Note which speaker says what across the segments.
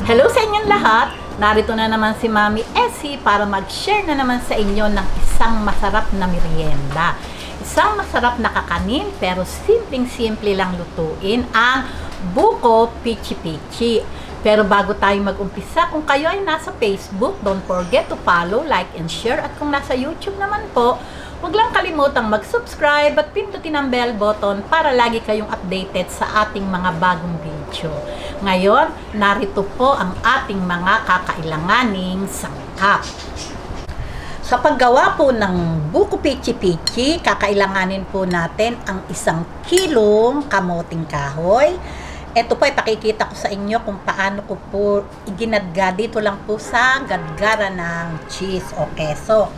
Speaker 1: Hello sa inyong lahat! Narito na naman si Mami Essie para mag-share na naman sa inyo ng isang masarap na merienda. Isang masarap na kakanin pero simpleng-simple lang lutuin ang buko pichi-pichi. Pero bago tayo mag-umpisa, kung kayo ay nasa Facebook, don't forget to follow, like, and share. At kung nasa YouTube naman po, huwag lang kalimutang mag-subscribe at pindutin ang bell button para lagi kayong updated sa ating mga bagong video. Ngayon, narito po ang ating mga kakailanganing sangkap. Sa paggawa po ng buko pichi-pichi, kakailanganin po natin ang 1 kilong kamoting kahoy. Ito po, ipakikita ko sa inyo kung paano ko po iginadga dito lang po sa gadgara ng cheese o keso.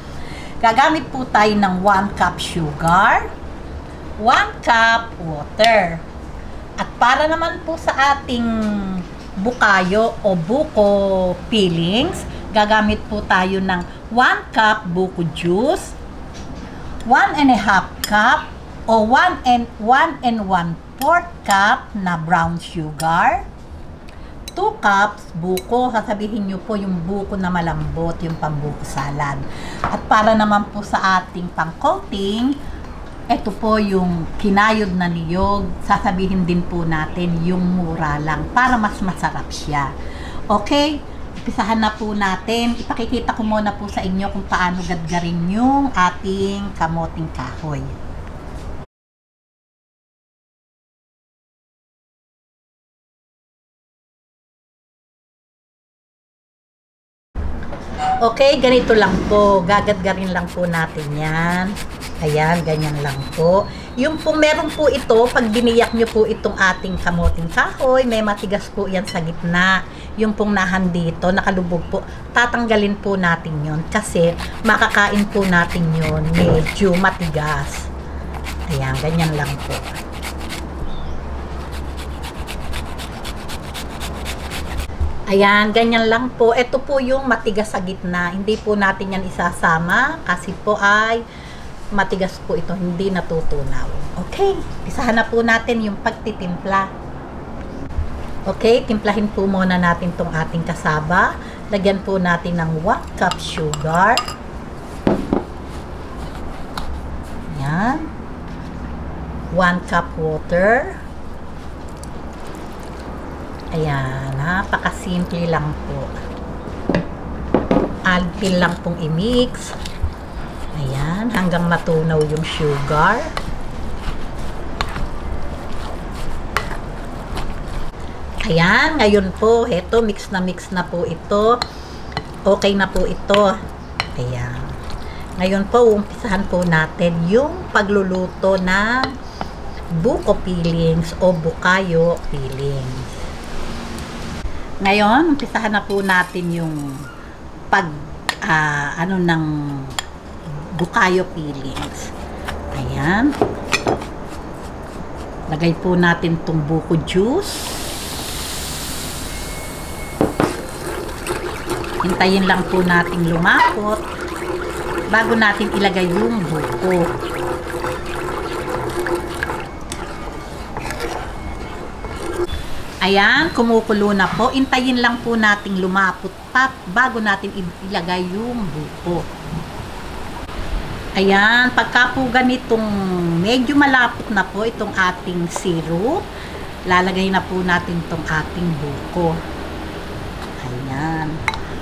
Speaker 1: Gagamit po tayo ng 1 cup sugar, 1 cup water. At para naman po sa ating bukayo o buko peelings, gagamit po tayo ng 1 cup buko juice, 1.5 cup o 1 and 1/4 cup na brown sugar, 2 cups buko, sasabihin nyo po yung buko na malambot, yung pambuko salad. At para naman po sa ating pang-coating, ito po yung kinayod na niyog, sasabihin din po natin yung mura lang para mas masarap siya. Okay, umpisahan na po natin. Ipakikita ko muna po sa inyo kung paano gadgarin yung ating kamoting kahoy. Okay, ganito lang po. Gagadgarin lang po natin yan. Ayan, ganyan lang po. Yung po, meron po ito, pag biniyak nyo po itong ating kamoting kahoy, may matigas po yan sa gitna. Yung pong nahan dito, nakalubog po, tatanggalin po natin yon kasi makakain po natin yon medyo matigas. Ayan, ganyan lang po. Ayan, ganyan lang po. Ito po yung matigas sa gitna. Hindi po natin yan isasama kasi po ay matigas po ito. Hindi natutunaw. Okay, isahan na po natin yung pagtitimpla. Okay, timplahin po muna natin tong ating kasaba. Lagyan po natin ng 1 cup sugar. Ayan. 1 cup water. Ayan, napakasimple lang po. Alpil lang pong i-mix. Ayan, hanggang matunaw yung sugar. Ayan, ngayon po, eto, mix na po ito. Okay na po ito. Ayan. Ngayon po, umpisahan po natin yung pagluluto ng buko peelings o bukayo peelings. Ngayon, umpisahan na po natin yung ng bukayo peelings. Ayan. Lagay po natin tong buko juice. Hintayin lang po nating lumapot bago natin ilagay yung buko. Ayan, kumukulo na po. Intayin lang po nating lumapot pa bago natin ilagay yung buko. Ayan, pagka po ganitong medyo malapot na po itong ating syrup, lalagay na po natin itong ating buko. Ayan.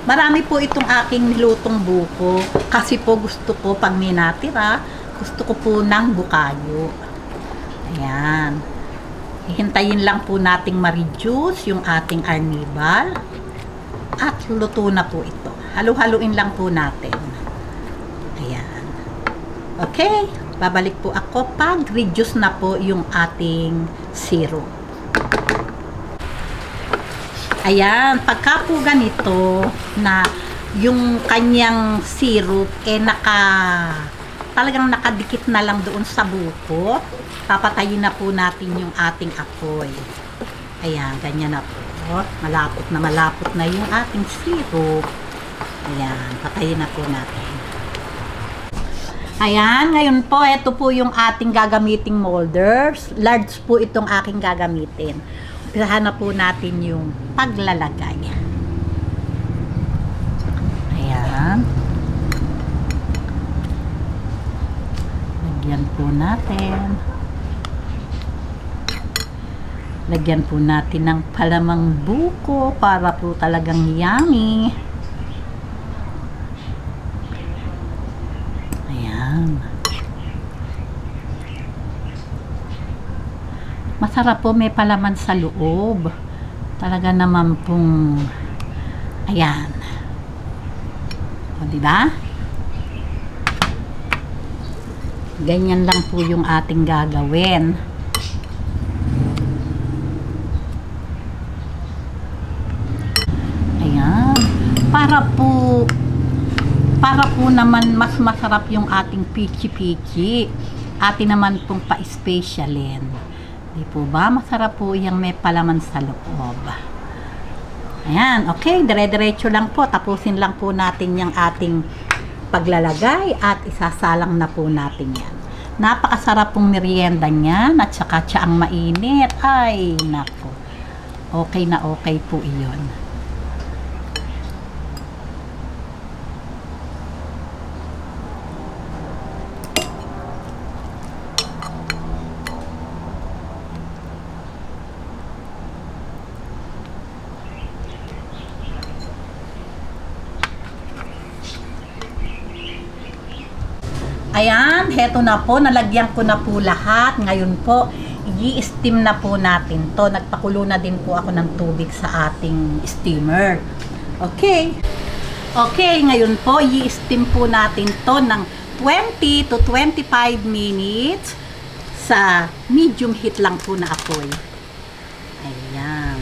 Speaker 1: Marami po itong aking nilutong buko kasi po gusto ko pag may natira, gusto ko po ng bukayo. Ayan. Hihintayin lang po nating ma-reduce yung ating arnibal at luto na po ito. Halu-haluin lang po natin. Ayan. Okay, babalik po ako pag reduce na po yung ating syrup. Ayan, pagka po ganito na yung kanyang syrup talagang nakadikit na lang doon sa buko, papatayin na po natin yung ating apoy. Ayan, ganyan na po. Malapot na yung ating syrup. Ayan, patayin na po natin. Ayan, ngayon po, ito po yung ating gagamiting molders. Large po itong aking gagamitin. Umpisahan na po natin yung paglalagay. Ayan. Lagyan po natin. Lagyan po natin ng palamang buko para po talagang yummy. Ayan. Masarap po, may palaman sa loob. Talaga naman pong ayan. O, diba? Ganyan lang po yung ating gagawin. Ayan. Para po naman mas masarap yung ating pichi-pichi. Atin naman pong pa-specialin. Di po ba? Masarap po yung may palaman sa loob. Ayan. Okay. Dire-diretso lang po. Tapusin lang po natin yung ating paglalagay at isasalang na po natin yan. Napakasarap pong merienda niyan at saka tsaang mainit. Ay, nako. Okay na okay po iyon. Ayan, heto na po, nalagyan ko na po lahat. Ngayon po, i-steam na po natin to. Nagpakulo na din po ako ng tubig sa ating steamer. Okay. Okay, ngayon po, i-steam po natin to ng 20 to 25 minutes sa medium heat lang po na apoy. Ayan.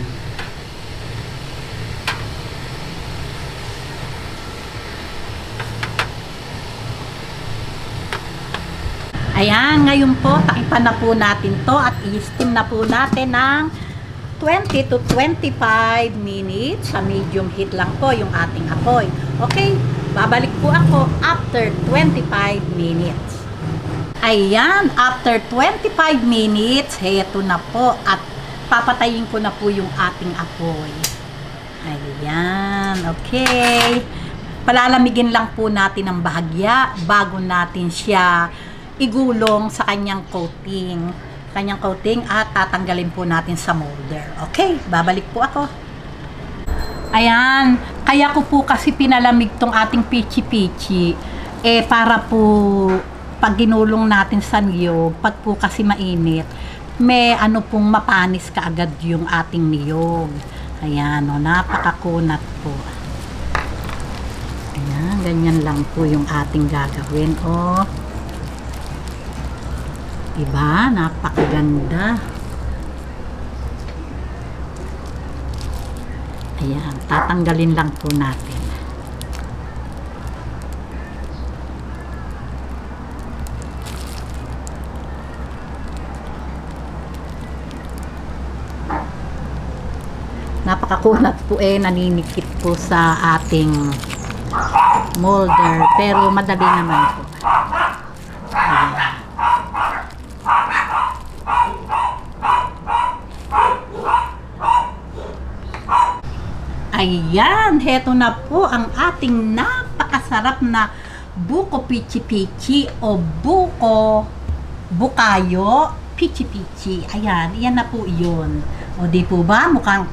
Speaker 1: Ayan, ngayon po, takipan na po natin to at i-steam na po natin ng 20 to 25 minutes sa medium heat lang po yung ating apoy. Okay, babalik po ako after 25 minutes. Ayan, after 25 minutes, heto na po at papatayin ko na po yung ating apoy. Ayan, okay. Palalamigin lang po natin ng bahagya bago natin siya igulong sa kanyang coating. At tatanggalin po natin sa molder. Okay, babalik po ako. Ayan, kaya ko po kasi pinalamig tong ating pichi-pichi. Para po pag ginulong natin sa niyog, pag po kasi mainit, may ano pong mapanis kaagad yung ating niyog. Ayan, o, napakakunat po. Ayan, ganyan lang po yung ating gagawin. O, diba? Napakaganda. Ayan, tatanggalin lang po natin. Napakakunat po, naninikit po sa ating molder, pero madali naman po. Ayan. Ayan, heto na po ang ating napakasarap na buko pichi-pichi o buko bukayo pichi-pichi. Ayan, iyan na po iyon. O di po ba, mukhang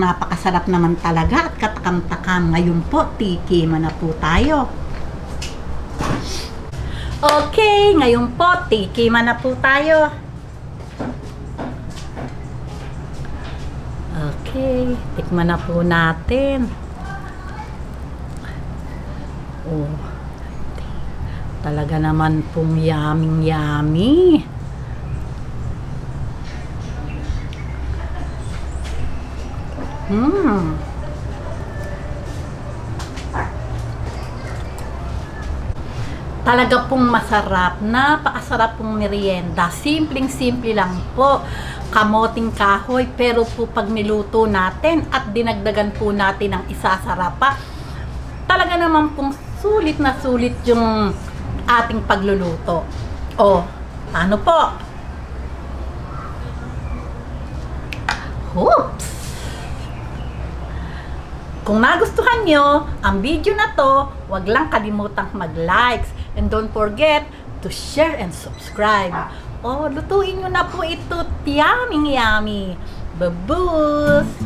Speaker 1: napakasarap naman talaga at katakam-takam. Ngayon po, tikiman na po tayo. Okay, ngayon po, tikiman na po tayo. Okay, tikman na po natin. Oh, talaga naman pong yummy. Talaga pong masarap, napakasarap pong merienda. Simpleng-simple lang po. Kamoting kahoy, pero po pag niluto natin at dinagdagan po natin ng isasarap pa, talaga naman pong sulit na sulit yung ating pagluluto. O, paano po? Oops! Kung nagustuhan nyo ang video na to, wag lang kalimutang mag-likes. And don't forget to share and subscribe. Oh, lutuin nyo na po ito. Yummy, yummy. Babus!